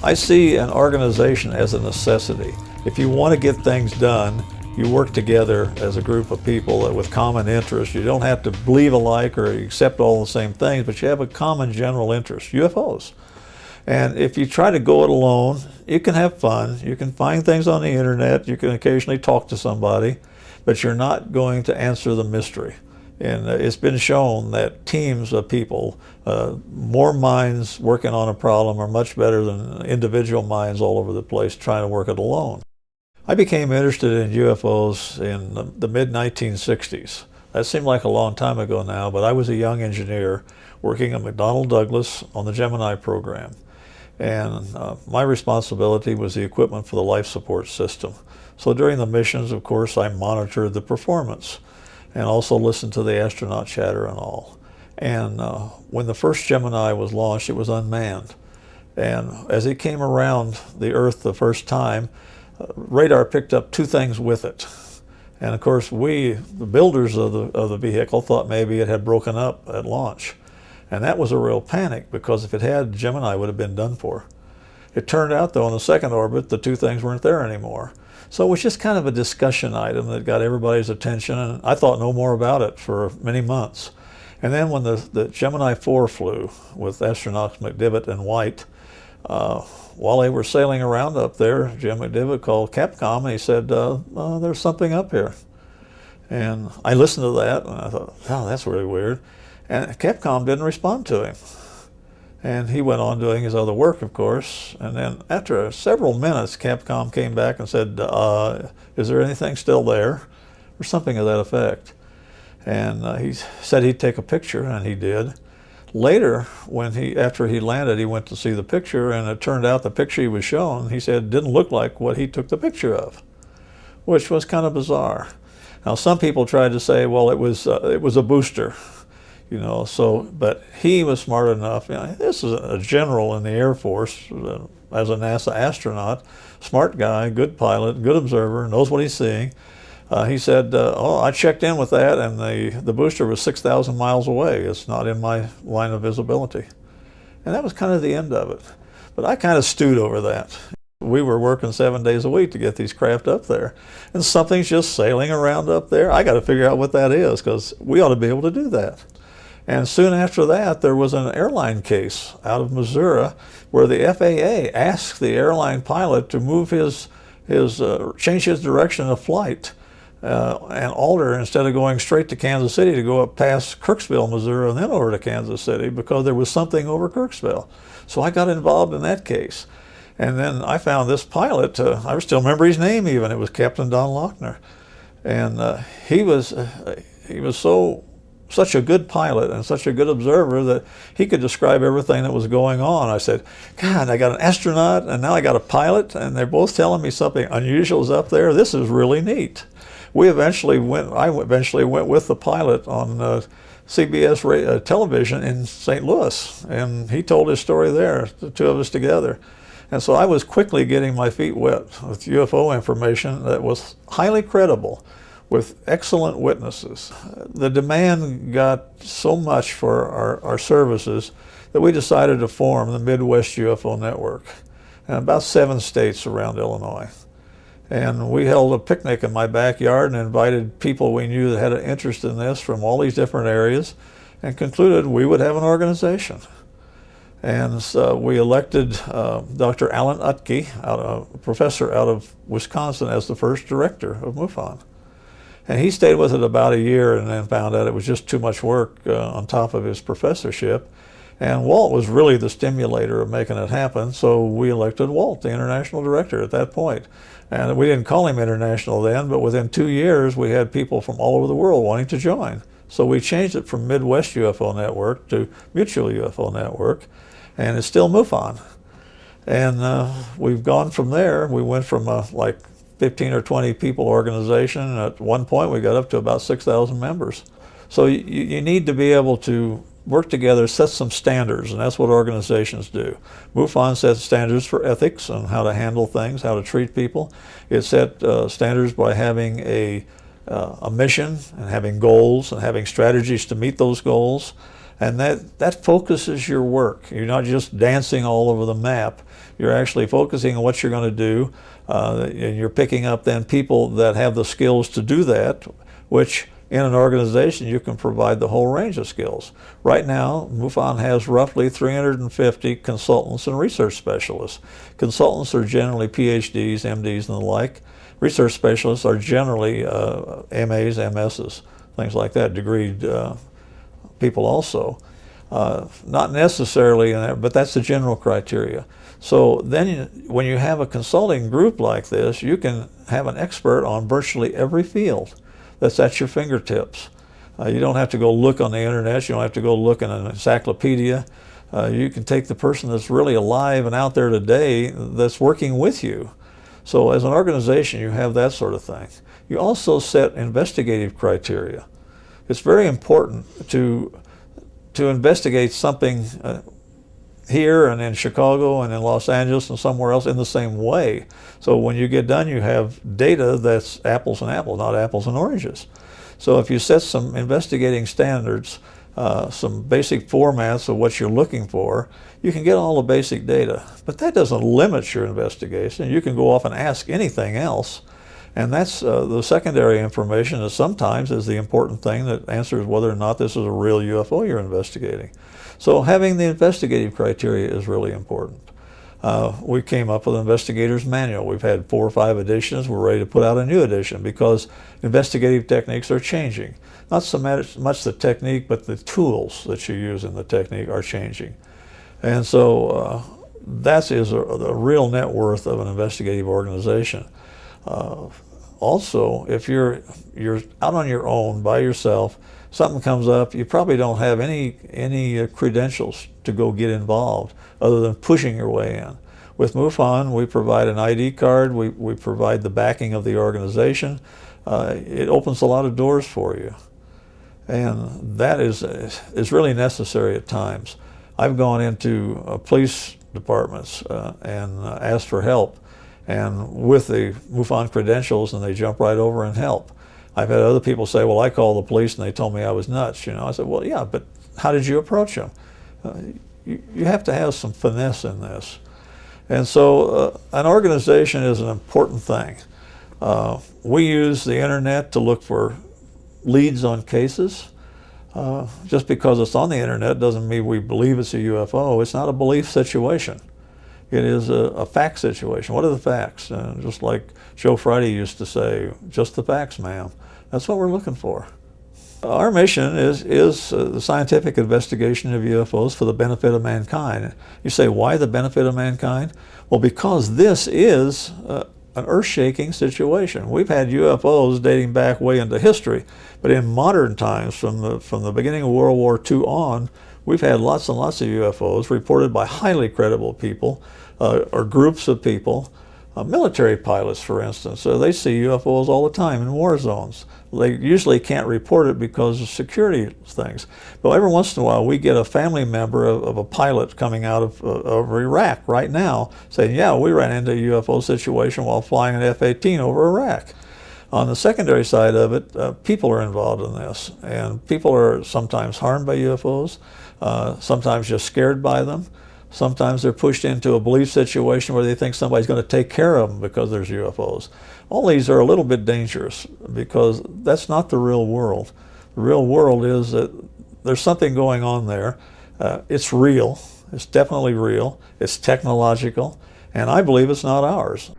I see an organization as a necessity. If you want to get things done, you work together as a group of people with common interests. You don't have to believe alike or accept all the same things, but you have a common general interest, UFOs. And if you try to go it alone, you can have fun. You can find things on the internet. You can occasionally talk to somebody, but you're not going to answer the mystery. And it's been shown that teams of people, more minds working on a problem are much better than individual minds all over the place trying to work it alone. I became interested in UFOs in the mid-1960s. That seemed like a long time ago now, but I was a young engineer working at McDonnell Douglas on the Gemini program. And my responsibility was the equipment for the life support system. So during the missions, of course, I monitored the performance and also listened to the astronaut chatter and all. And when the first Gemini was launched, it was unmanned. And as it came around the Earth the first time, radar picked up two things with it. And of course, we, the builders of the vehicle, thought maybe it had broken up at launch. And that was a real panic, because if it had, Gemini would have been done for. It turned out, though, in the second orbit, the two things weren't there anymore. So it was just kind of a discussion item that got everybody's attention, and I thought no more about it for many months. And then when the Gemini 4 flew with astronauts McDivitt and White, while they were sailing around up there, Jim McDivitt called Capcom and he said, there's something up here. And I listened to that and I thought, oh, that's really weird. And Capcom didn't respond to him. And he went on doing his other work, of course. And then after several minutes, Capcom came back and said, is there anything still there? Or something of that effect. And he said he'd take a picture, and he did. Later, after he landed, he went to see the picture, and it turned out the picture he was shown, he said, didn't look like what he took the picture of, which was kind of bizarre. Now, some people tried to say, well, it was a booster. You know, but he was smart enough. You know, this is a general in the Air Force, as a NASA astronaut, smart guy, good pilot, good observer, knows what he's seeing. He said, oh, I checked in with that, and the booster was 6,000 miles away. It's not in my line of visibility. And that was kind of the end of it. But I kind of stewed over that. We were working 7 days a week to get these craft up there. And something's just sailing around up there. I got to figure out what that is, because we ought to be able to do that. And soon after that, there was an airline case out of Missouri where the FAA asked the airline pilot to move change his direction of flight and alter, instead of going straight to Kansas City, to go up past Kirksville, Missouri, and then over to Kansas City, because there was something over Kirksville. So I got involved in that case. And then I found this pilot, I still remember his name even, it was Captain Don Lochner. And he was such a good pilot and such a good observer that he could describe everything that was going on. I said, God, I got an astronaut and now I got a pilot, and they're both telling me something unusual is up there. This is really neat. I eventually went with the pilot on CBS television in St. Louis, and he told his story there, the two of us together. And so I was quickly getting my feet wet with UFO information that was highly credible, with excellent witnesses. The demand got so much for our services that we decided to form the Midwest UFO Network, in about 7 states around Illinois. And we held a picnic in my backyard and invited people we knew that had an interest in this from all these different areas, and concluded we would have an organization. And so we elected Dr. Alan Utke, a professor out of Wisconsin, as the first director of MUFON. And he stayed with it about a year and then found out it was just too much work on top of his professorship. And Walt was really the stimulator of making it happen, so we elected Walt, the international director, at that point. And we didn't call him international then, but within 2 years we had people from all over the world wanting to join. So we changed it from Midwest UFO Network to Mutual UFO Network, and it's still MUFON. And we've gone from there. We went from like 15 or 20 people organization, and at one point we got up to about 6,000 members. So you need to be able to work together, set some standards, and that's what organizations do. MUFON sets standards for ethics and how to handle things, how to treat people. It set standards by having a mission and having goals and having strategies to meet those goals. And that focuses your work. You're not just dancing all over the map. You're actually focusing on what you're going to do, and you're picking up then people that have the skills to do that, which in an organization you can provide the whole range of skills. Right now, MUFON has roughly 350 consultants and research specialists. Consultants are generally PhDs, MDs, and the like. Research specialists are generally MAs, MSs, things like that, degreed people also. Not necessarily, but that's the general criteria. So then when you have a consulting group like this, you can have an expert on virtually every field that's at your fingertips. You don't have to go look on the internet. You don't have to go look in an encyclopedia. You can take the person that's really alive and out there today that's working with you. So as an organization, you have that sort of thing. You also set investigative criteria. It's very important to investigate something here and in Chicago and in Los Angeles and somewhere else in the same way. So when you get done, you have data that's apples and apples, not apples and oranges. So if you set some investigating standards, some basic formats of what you're looking for, you can get all the basic data. But that doesn't limit your investigation. You can go off and ask anything else. And that's the secondary information that sometimes is the important thing that answers whether or not this is a real UFO you're investigating. So having the investigative criteria is really important. We came up with an investigator's manual. We've had 4 or 5 editions. We're ready to put out a new edition because investigative techniques are changing. Not so much the technique, but the tools that you use in the technique are changing. And so that is the real net worth of an investigative organization. Also, if you're out on your own by yourself, something comes up, you probably don't have any credentials to go get involved other than pushing your way in. With MUFON, we provide an ID card, we provide the backing of the organization. It opens a lot of doors for you. And that is really necessary at times. I've gone into police departments and asked for help, and with the MUFON credentials, and they jump right over and help. I've had other people say, well, I called the police and they told me I was nuts. I said, well, yeah, but how did you approach them? You have to have some finesse in this. And so an organization is an important thing. We use the internet to look for leads on cases. Just because it's on the internet doesn't mean we believe it's a UFO. It's not a belief situation. It is a fact situation. What are the facts? Just like Joe Friday used to say, just the facts, ma'am. That's what we're looking for. Our mission is the scientific investigation of UFOs for the benefit of mankind. You say, why the benefit of mankind? Well, because this is an earth-shaking situation. We've had UFOs dating back way into history, but in modern times, from the beginning of World War II on, we've had lots and lots of UFOs reported by highly credible people or groups of people. Military pilots, for instance, they see UFOs all the time in war zones. They usually can't report it because of security things. But every once in a while, we get a family member of a pilot coming out of Iraq right now saying, yeah, we ran into a UFO situation while flying an F-18 over Iraq. On the secondary side of it, people are involved in this, and people are sometimes harmed by UFOs, sometimes just scared by them. Sometimes they're pushed into a belief situation where they think somebody's going to take care of them because there's UFOs. All these are a little bit dangerous because that's not the real world. The real world is that there's something going on there. It's real. It's definitely real. It's technological. And I believe it's not ours.